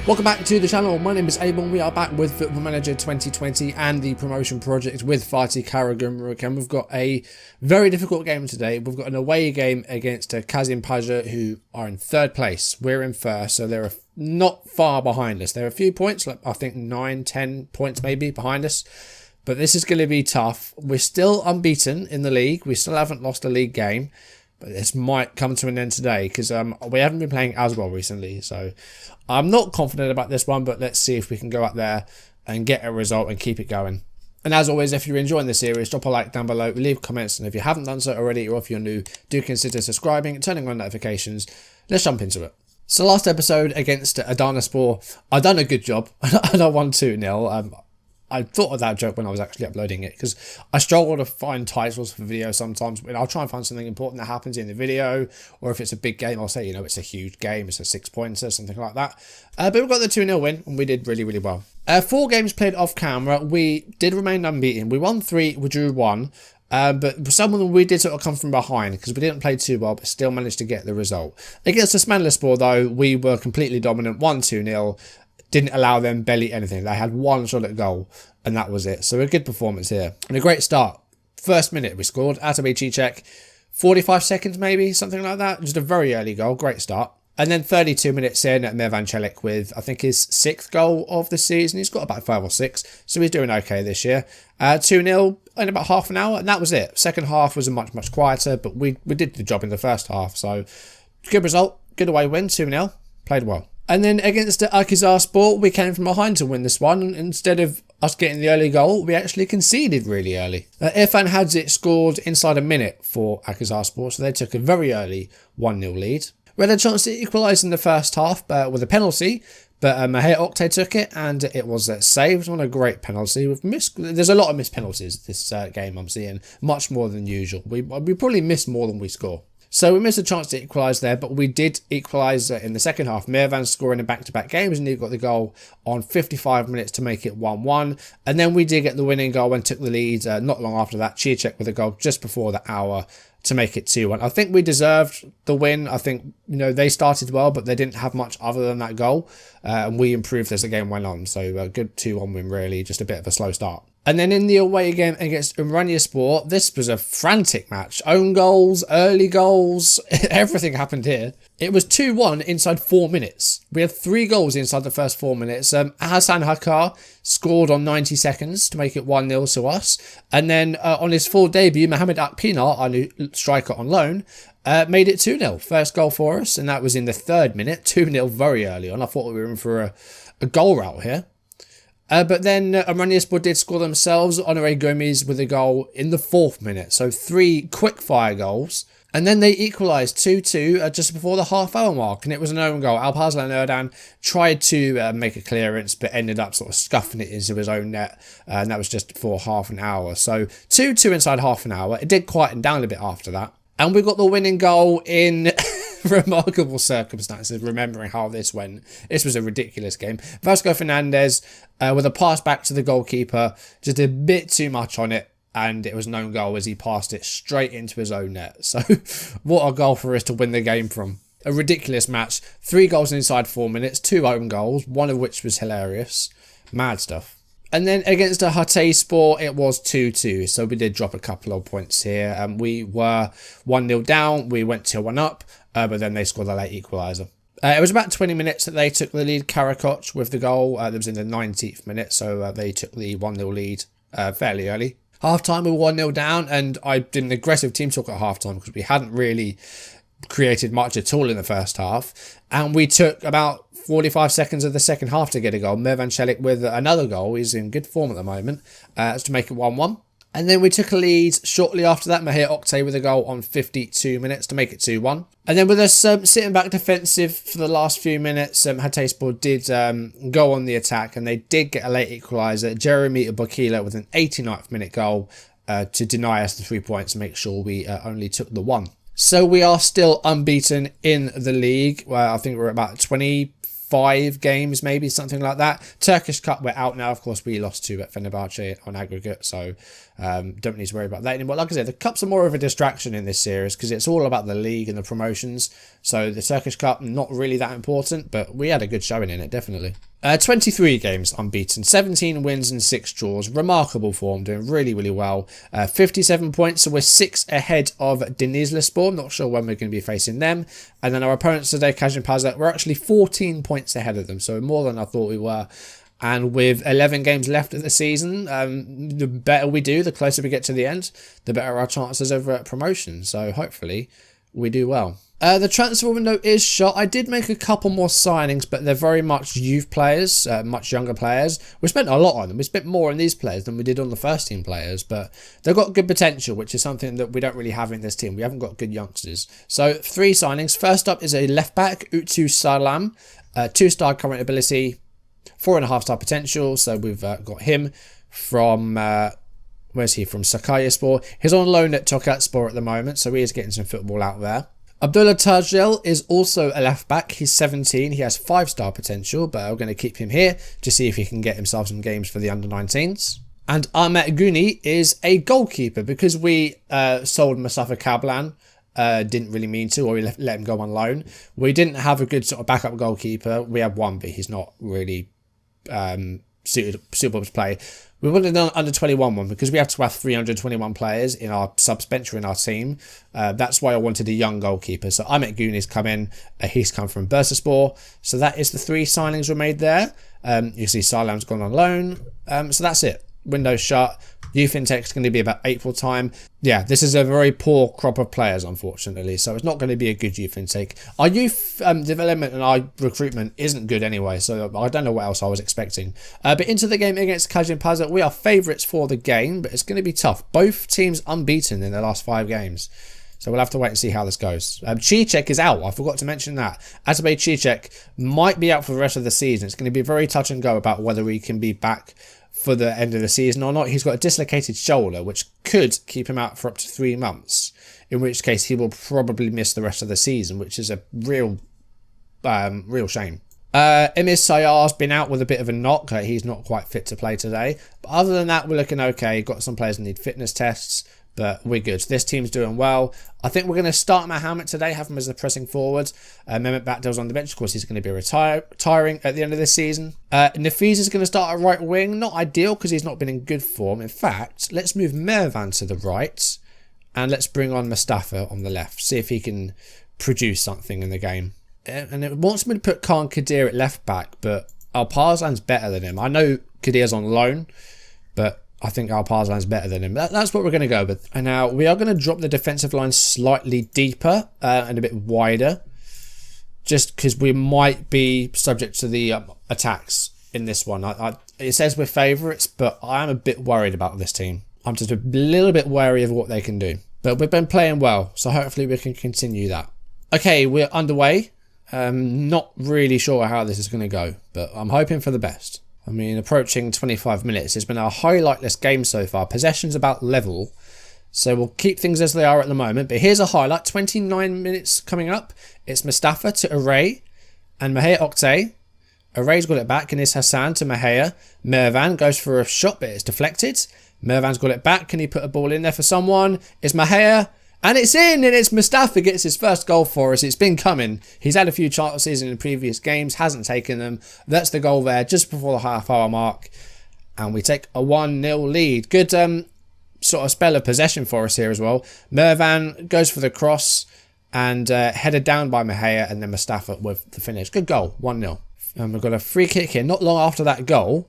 Welcome back to the channel. My name is Abel. We are back with Football Manager 2020 and the promotion project with Fatih Karagümrük, and we've got a very difficult game today. We've got an away game against Kasımpaşa, who are in third place. We're in first, so they're not far behind us. They're a few points, like I think 9-10 points maybe behind us, but this is going to be tough. We're still unbeaten in the league. We still haven't lost a league game. But this might come to an end today because we haven't been playing as well recently. So I'm not confident about this one, but let's see if we can go out there and get a result and keep it going. And as always, if you're enjoying the series, drop a like down below, leave comments, and if you haven't done so already or if you're new, do consider subscribing and turning on notifications. Let's jump into it. So last episode against Adanaspor, I done a good job and I won 2-0. I thought of that joke when I was actually uploading it because I struggle to find titles for videos sometimes. But I'll try and find something important that happens in the video, or if it's a big game, I'll say, you know, it's a huge game, it's a 6-pointer, something like that. But we got the 2-0 win and we did really, really well. 4 games played off camera. We did remain unbeaten. We won 3, we drew 1. But some of them we did sort of come from behind because we didn't play too well, but still managed to get the result. Against Kasımpaşa though, we were completely dominant, 1-2-0. Didn't allow them barely anything. They had one shot at goal, and that was it. So a good performance here. And a great start. First minute we scored. Atabe check. 45 seconds maybe, something like that. Just a very early goal. Great start. And then 32 minutes in, MacLeod with, I think, his 6th goal of the season. He's got about 5 or 6, so he's doing okay this year. 2-0 in about half an hour, and that was it. Second half was much, much quieter, but we did the job in the first half. So good result. Good away win, 2-0. Played well. And then against the Kasımpaşa, we came from behind to win this one. And instead of us getting the early goal, we actually conceded really early. İrfan Hadzik scored inside a minute for Kasımpaşa, so they took a very early 1-0 lead. We had a chance to equalise in the first half with a penalty, but MacLeod took it and it was saved on a great penalty. There's a lot of missed penalties this game I'm seeing, much more than usual. We probably miss more than we score. So we missed a chance to equalise there, but we did equalise in the second half. Mervan scoring in back-to-back games, and he got the goal on 55 minutes to make it 1-1. And then we did get the winning goal and took the lead not long after that. Cicek with a goal just before the hour to make it 2-1. I think we deserved the win. I think, you know, they started well, but they didn't have much other than that goal. And we improved as the game went on. So a good 2-1 win, really. Just a bit of a slow start. And then in the away game against Journeyman, this was a frantic match. Own goals, early goals, everything happened here. It was 2-1 inside 4 minutes. We had 3 goals inside the first 4 minutes. Hasan Hakar scored on 90 seconds to make it 1-0 to us. And then on his full debut, Mohamed Akpinar, our new striker on loan, made it 2-0. First goal for us, and that was in the 3rd minute. 2-0 very early on. I thought we were in for a goal route here. But then Journeyman did score themselves. Onore Gomez with a goal in the 4th minute. So 3 quick-fire goals. And then they equalised 2-2 just before the half-hour mark. And it was an own goal. Alparslan Erdogan tried to make a clearance, but ended up sort of scuffing it into his own net. And that was just for half an hour. So 2-2 inside half an hour. It did quieten down a bit after that. And we got the winning goal in remarkable circumstances, remembering how this went. This was a ridiculous game. Vasco Fernandez with a pass back to the goalkeeper, just a bit too much on it, and it was no goal as he passed it straight into his own net. So what a goal for us to win the game from. A ridiculous match. 3 goals inside 4 minutes, 2 own goals, one of which was hilarious. Mad stuff. And then against the Hatayspor, it was 2-2. So we did drop a couple of points here. We were 1-0 down. We went 2-1 up. But then they scored a late equaliser. It was about 20 minutes that they took the lead. Karakoc with the goal. That was in the 19th minute. So they took the 1-0 lead fairly early. Half-time, we were 1-0 down. And I did an aggressive team talk at half-time because we hadn't really created much at all in the first half. And we took about 45 seconds of the second half to get a goal. MacLeod with another goal. He's in good form at the moment. To make it 1-1. And then we took a lead shortly after that. MacLeod with a goal on 52 minutes to make it 2-1. And then with us sitting back defensive for the last few minutes, Hatayspor did go on the attack. And they did get a late equaliser. Jeremy Bokila with an 89th minute goal to deny us the 3 points and make sure we only took the 1. So we are still unbeaten in the league. Well, I think we're about 25 5 games, maybe something like that. Turkish Cup, we're out now. Of course, we lost to Fenerbahce on aggregate, so don't need to worry about that anymore. Like I said, the Cups are more of a distraction in this series because it's all about the league and the promotions. So the Turkish Cup, not really that important, but we had a good showing in it, definitely. 23 games unbeaten, 17 wins and 6 draws. Remarkable form, doing really, really well. 57 points, so we're 6 ahead of Denizlispor. Not sure when we're going to be facing them. And then our opponents today, Kasımpaşa, we're actually 14 points ahead of them, so more than I thought we were. And with 11 games left of the season, the better we do, the closer we get to the end, the better our chances of promotion. So hopefully we do well. The transfer window is shut. I did make a couple more signings, but they're very much youth players, much younger players. We spent a lot on them. We spent more on these players than we did on the first team players, but they've got good potential, which is something that we don't really have in this team. We haven't got good youngsters. So 3 signings. First up is a left back, Utsu Salam, 2-star current ability, 4.5-star potential. So we've got him from... where's he from? Sakaryaspor. He's on loan at Tokatspor at the moment, so he is getting some football out there. Abdullah Tajel is also a left back. He's 17. He has 5-star potential, but I'm going to keep him here to see if he can get himself some games for the under-19s. And Ahmet Guni is a goalkeeper because we sold Mustafa Kablan. Didn't really mean to, or we let him go on loan. We didn't have a good sort of backup goalkeeper. We have one, but he's not really suitable to play. We wanted an under 21 one because we have to have 321 players in our subs bench or in our team. That's why I wanted a young goalkeeper. So Ahmet Guni's come in. He's come from Bursaspor. So that is the 3 signings we made there. You see Salam's gone on loan. So that's it. Window's shut. Youth intake's going to be about April time. Yeah, this is a very poor crop of players, unfortunately, so it's not going to be a good youth intake. Our youth development and our recruitment isn't good anyway, so I don't know what else I was expecting. But into the game against Kasımpaşa, we are favourites for the game, but it's going to be tough. Both teams unbeaten in their last 5 games. So we'll have to wait and see how this goes. Cicek is out. I forgot to mention that. Atabey Cicek might be out for the rest of the season. It's going to be very touch and go about whether he can be back for the end of the season or not. He's got a dislocated shoulder, which could keep him out for up to 3 months, in which case he will probably miss the rest of the season, which is a real shame. Emir Sayar's been out with a bit of a knock. He's not quite fit to play today. But other than that, we're looking okay. Got some players that need fitness tests, but we're good. This team's doing well. I think we're going to start Mohammed today, have him as a pressing forward. Mehmet Batdel's on the bench. Of course, he's going to be retiring at the end of this season. Nafiz is going to start at right wing. Not ideal because he's not been in good form. In fact, let's move Mervan to the right and let's bring on Mustafa on the left. See if he can produce something in the game. And it wants me to put Khan Kadir at left back, but Alparslan's better than him. I know Kadir's on loan, but I think Alparslan's better than him. That's what we're going to go with. And now we are going to drop the defensive line slightly deeper and a bit wider, just because we might be subject to the attacks in this one. It says we're favourites, but I'm a bit worried about this team. I'm just a little bit wary of what they can do. But we've been playing well, so hopefully we can continue that. Okay, we're underway. Not really sure how this is going to go, but I'm hoping for the best. I mean, approaching 25 minutes. It's been a highlightless game so far. Possession's about level. So we'll keep things as they are at the moment. But here's a highlight. 29 minutes coming up. It's Mustafa to Array and Mahia Oktay. Array's got it back and it's Hassan to Mahia. Mervan goes for a shot, but it's deflected. Mervan's got it back. Can he put a ball in there for someone? It's Mahia. And it's in, and it's Mustafa gets his first goal for us. It's been coming. He's had a few chances in previous games, hasn't taken them. That's the goal there, just before the half-hour mark. And we take a 1-0 lead. Good sort of spell of possession for us here as well. Mervan goes for the cross and headed down by Mahia, and then Mustafa with the finish. Good goal, 1-0. And we've got a free kick here not long after that goal.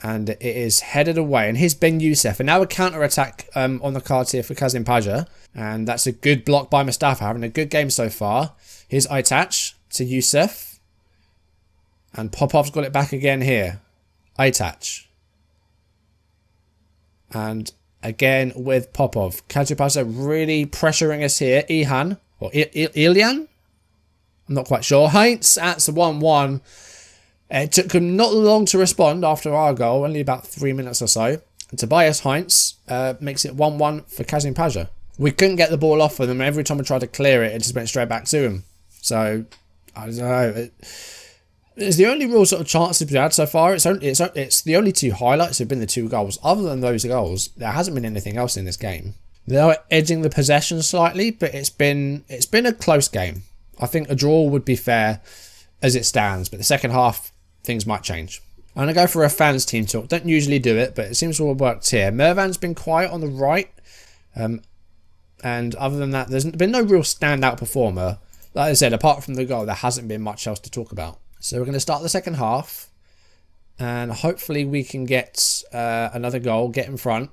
And it is headed away. And here's Ben Youssef. And now a counter-attack on the cards here for Kasımpaşa. And that's a good block by Mustafa. Having a good game so far. Here's Aytaç to Youssef. And Popov's got it back again here. Aytaç. And again with Popov. Kasımpaşa really pressuring us here. Ihan. Or Ilyan? I'm not quite sure. Heinz. That's a 1-1. It took him not long to respond after our goal, only about 3 minutes or so. And Tobias Heinz makes it 1-1 for Kasımpaşa. We couldn't get the ball off of them. Every time we tried to clear it, it just went straight back to him. So, I don't know. It's the only real sort of chances we've had so far. It's the only 2 highlights have been the 2 goals. Other than those goals, there hasn't been anything else in this game. They are edging the possession slightly, but it's been a close game. I think a draw would be fair as it stands, but the second half, things might change. I'm going to go for a fans team talk. Don't usually do it, but it seems to have worked here. Mervan's been quiet on the right. And other than that, there's been no real standout performer. Like I said, apart from the goal, there hasn't been much else to talk about. So we're going to start the second half. And hopefully we can get another goal, get in front.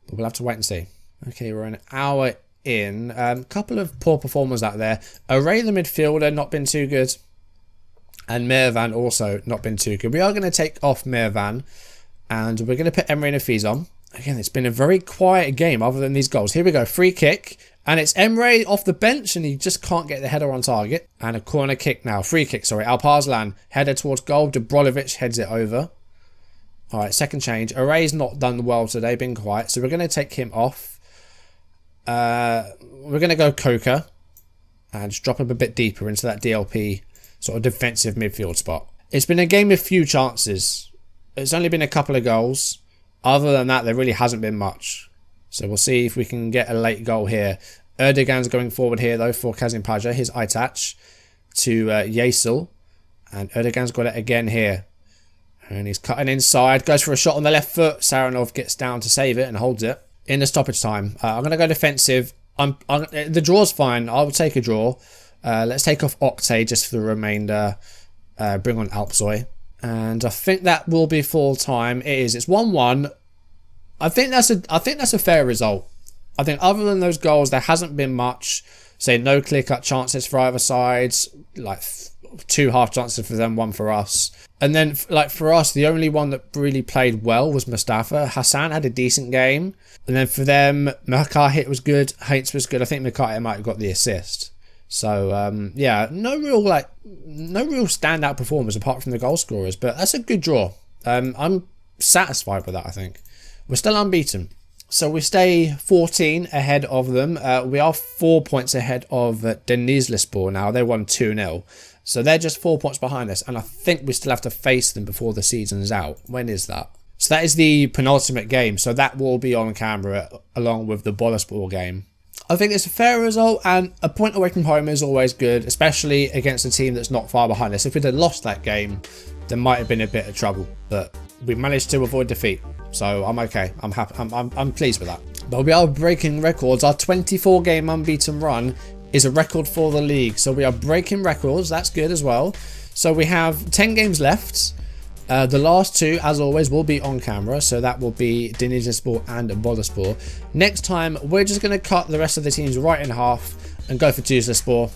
But we'll have to wait and see. Okay, we're an hour in. Couple of poor performers out there. Array, the midfielder, not been too good. And Mervan also not been too good. We are going to take off Mervan. And we're going to put Emre Nafiz on. Again, it's been a very quiet game other than these goals. Here we go. Free kick. And it's Emre off the bench and he just can't get the header on target. And a corner kick now. Free kick, sorry. Alparslan. Header towards goal. Dubrovic heads it over. Alright, second change. Array's not done well today. Been quiet. So we're going to take him off. We're going to go Coca. And just drop him a bit deeper into that DLP sort of defensive midfield spot. It's been a game with few chances. It's only been a couple of goals. Other than that, there really hasn't been much. So we'll see if we can get a late goal here. Erdogan's going forward here, though, for Kasımpaşa. His eye touch to Yesil. And Erdogan's got it again here. And he's cutting inside. Goes for a shot on the left foot. Saranov gets down to save it and holds it. In the stoppage time. I'm going to go defensive. The draw's fine. I'll take a draw. Let's take off Octay just for the remainder. Bring on Alpsoy. And I think that will be full time. It is. It's 1-1. I think that's a fair result. I think other than those goals, there hasn't been much. Say no clear-cut chances for either sides. Like 2 half chances for them, 1 for us. And then, like for us, the only one that really played well was Mustafa. Hassan had a decent game. And then for them, Makar was good. Heinz was good. I think Makar might have got the assist. So, yeah, no real standout performers apart from the goal scorers, but that's a good draw. I'm satisfied with that, I think. We're still unbeaten. So we stay 14 ahead of them. We are 4 points ahead of Denizlispor now. They won 2-0. So they're just 4 points behind us, and I think we still have to face them before the season's out. When is that? So that is the penultimate game, so that will be on camera along with the Boluspor game. I think it's a fair result, and a point away from home is always good, especially against a team that's not far behind us. If we'd have lost that game, there might have been a bit of trouble, but we managed to avoid defeat, so I'm okay. I'm happy. I'm pleased with that. But we are breaking records. Our 24-game unbeaten run is a record for the league, so we are breaking records. That's good as well. So we have 10 games left. The last 2, as always, will be on camera, so that will be Denizlispor and Boluspor. Next time, we're just going to cut the rest of the teams right in half and go for Denizlispor.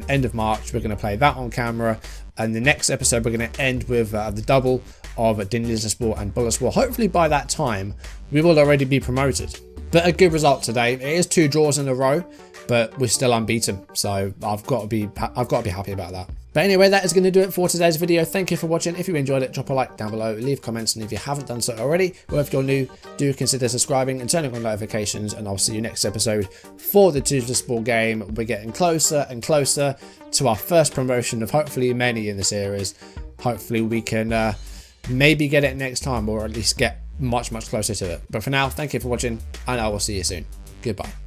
End of March, we're going to play that on camera, and the next episode we're going to end with the double of Denizlispor and Boluspor. Hopefully by that time, we will already be promoted. But a good result today. It is 2 draws in a row, but we're still unbeaten, so I've got to be happy about that. But anyway, that is going to do it for today's video. Thank you for watching. If you enjoyed it, drop a like down below, leave comments, and if you haven't done so already, or if you're new, do consider subscribing and turning on notifications, and I'll see you next episode for the Denizlispor game. We're getting closer and closer to our first promotion of hopefully many in the series. Hopefully we can maybe get it next time, or at least get much closer to it. But for now, thank you for watching, and I will see you soon. Goodbye.